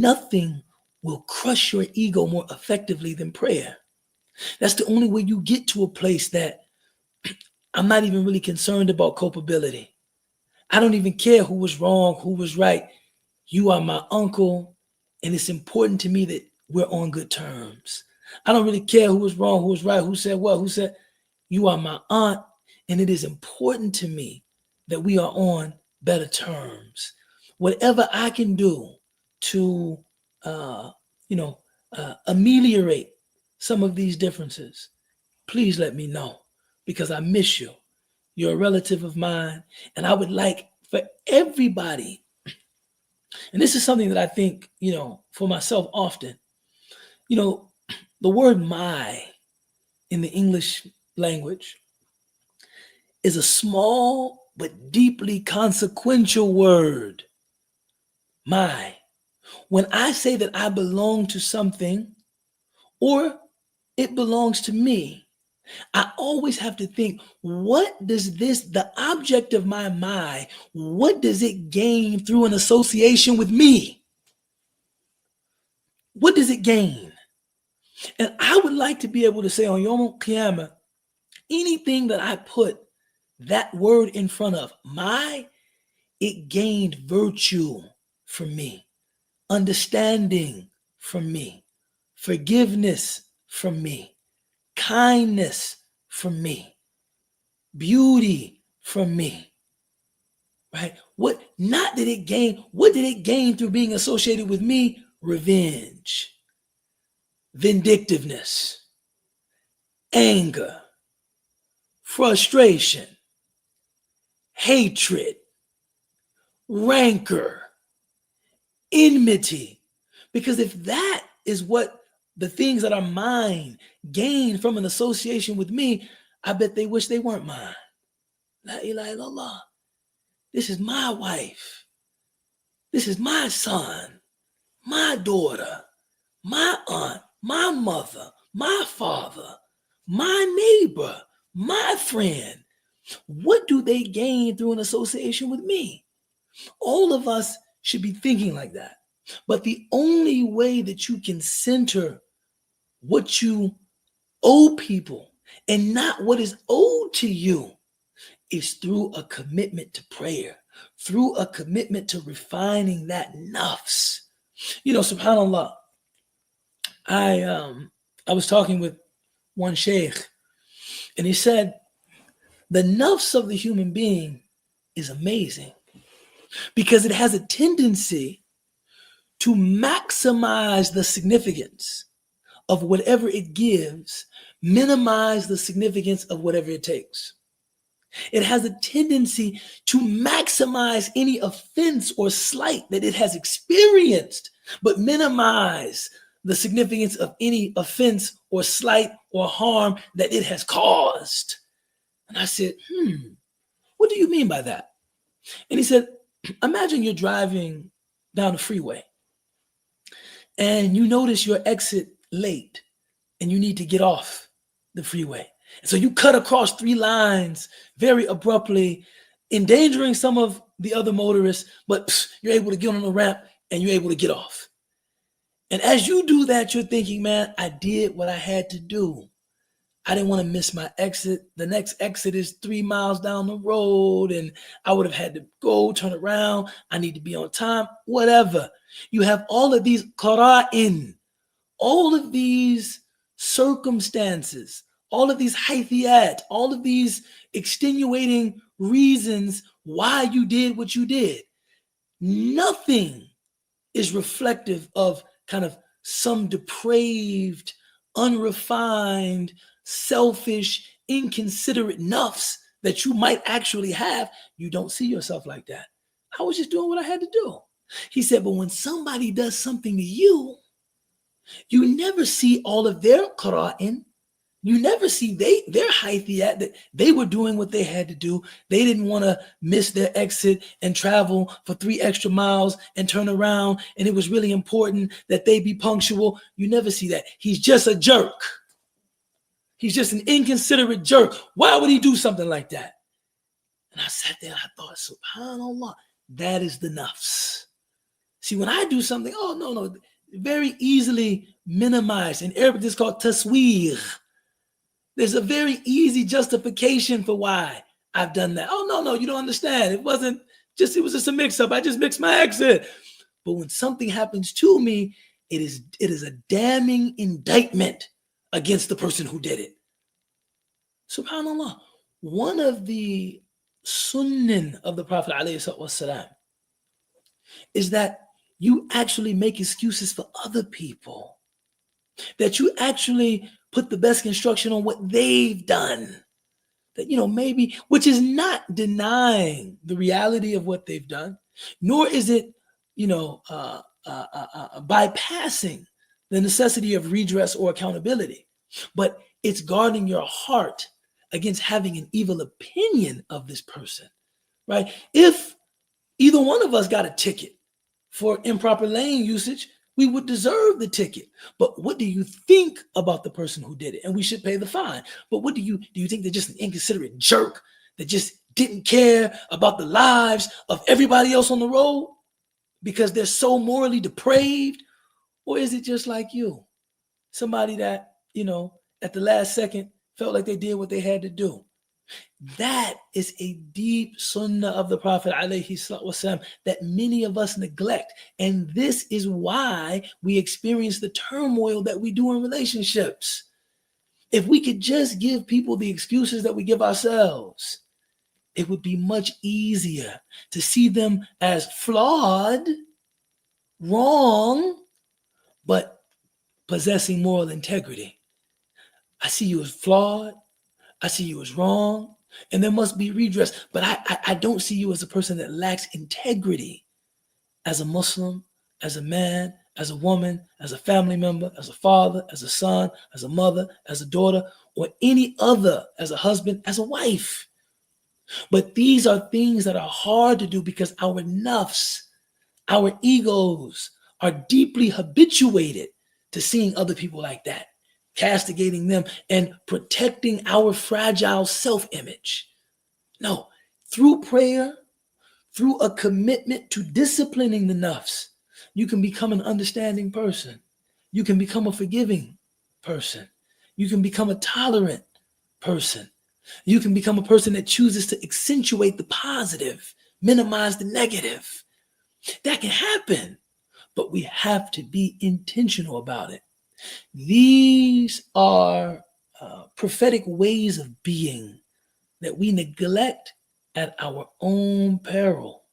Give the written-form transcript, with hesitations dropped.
Nothing will crush your ego more effectively than prayer. That's the only way you get to a place that I'm not even really concerned about culpability. I don't even care who was wrong, who was right. You are my uncle, and it's important to me that we're on good terms. I don't really care who was wrong, who was right, who said what, who said, you are my aunt, and it is important to me that we are on better terms. Whatever I can do to, uh, ameliorate some of these differences, please let me know because I miss you. You're a relative of mine, and I would like for everybody, and this is something that I think, for myself often, you know, the word my in the English language is a small but deeply consequential word. My. When I say that I belong to something or it belongs to me, I always have to think, what does the object of my, what does it gain through an association with me? What does it gain? And I would like to be able to say on Yom Kippur, anything that I put that word in front of, it gained virtue from me, understanding from me, forgiveness from me, kindness from me, beauty from me, right? What did it gain through being associated with me? Revenge, vindictiveness, anger, frustration, hatred, rancor, enmity. Because if that is what the things that are mine gain from an association with me, I bet they wish they weren't mine. La ilaha illallah. This is my wife. This is my son, my daughter, my aunt, my mother, my father, my neighbor, my friend. What do they gain through an association with me? All of us should be thinking like that. But the only way that you can center what you owe people and not what is owed to you is through a commitment to prayer, through a commitment to refining that nafs. Subhanallah, I was talking with one sheikh, and he said the nafs of the human being is amazing because it has a tendency to maximize the significance of whatever it gives, minimize the significance of whatever it takes. It has a tendency to maximize any offense or slight that it has experienced, but minimize the significance of any offense or slight or harm that it has caused. And I said, what do you mean by that? And he said, imagine you're driving down the freeway and you notice your exit late and you need to get off the freeway. And so you cut across 3 lines very abruptly, endangering some of the other motorists, but you're able to get on the ramp and you're able to get off. And as you do that, you're thinking, man, I did what I had to do. I didn't want to miss my exit. The next exit is 3 miles down the road and I would have had to go turn around. I need to be on time, whatever. You have all of these qara'in, all of these circumstances, all of these haythiyat, all of these extenuating reasons why you did what you did. Nothing is reflective of kind of some depraved, unrefined, selfish, inconsiderate nafs that you might actually have. You don't see yourself like that. I was just doing what I had to do. He said, but when somebody does something to you, you never see all of their qara'in. You never see their haythiyat, that they were doing what they had to do. They didn't want to miss their exit and travel for 3 extra miles and turn around. And it was really important that they be punctual. You never see that. He's just a jerk. He's just an inconsiderate jerk. Why would he do something like that? And I sat there and I thought, subhanAllah, that is the nafs. See, when I do something, oh, no, very easily minimized. In Arabic, it's called tasweer. There's a very easy justification for why I've done that. Oh, no, you don't understand. It was just a mix-up. I just mixed my accent. But when something happens to me, it is a damning indictment against the person who did it. SubhanAllah. One of the sunnah of the Prophet ﷺ is that you actually make excuses for other people, that you actually put the best construction on what they've done, that, maybe, which is not denying the reality of what they've done, nor is it, bypassing the necessity of redress or accountability, but it's guarding your heart against having an evil opinion of this person, right? If either one of us got a ticket for improper lane usage, we would deserve the ticket. But what do you think about the person who did it? And we should pay the fine. But what do you think they're just an inconsiderate jerk that just didn't care about the lives of everybody else on the road because they're so morally depraved? Or is it just like you, somebody that, at the last second felt like they did what they had to do? That is a deep sunnah of the Prophet ﷺ that many of us neglect. And this is why we experience the turmoil that we do in relationships. If we could just give people the excuses that we give ourselves, it would be much easier to see them as flawed, wrong, but possessing moral integrity. I see you as flawed. I see you as wrong. And there must be redress. But I don't see you as a person that lacks integrity as a Muslim, as a man, as a woman, as a family member, as a father, as a son, as a mother, as a daughter, or any other, as a husband, as a wife. But these are things that are hard to do because our nafs, our egos are deeply habituated to seeing other people like that, castigating them and protecting our fragile self-image. No, through prayer, through a commitment to disciplining the nafs, you can become an understanding person. You can become a forgiving person. You can become a tolerant person. You can become a person that chooses to accentuate the positive, minimize the negative. That can happen, but we have to be intentional about it. These are prophetic ways of being that we neglect at our own peril.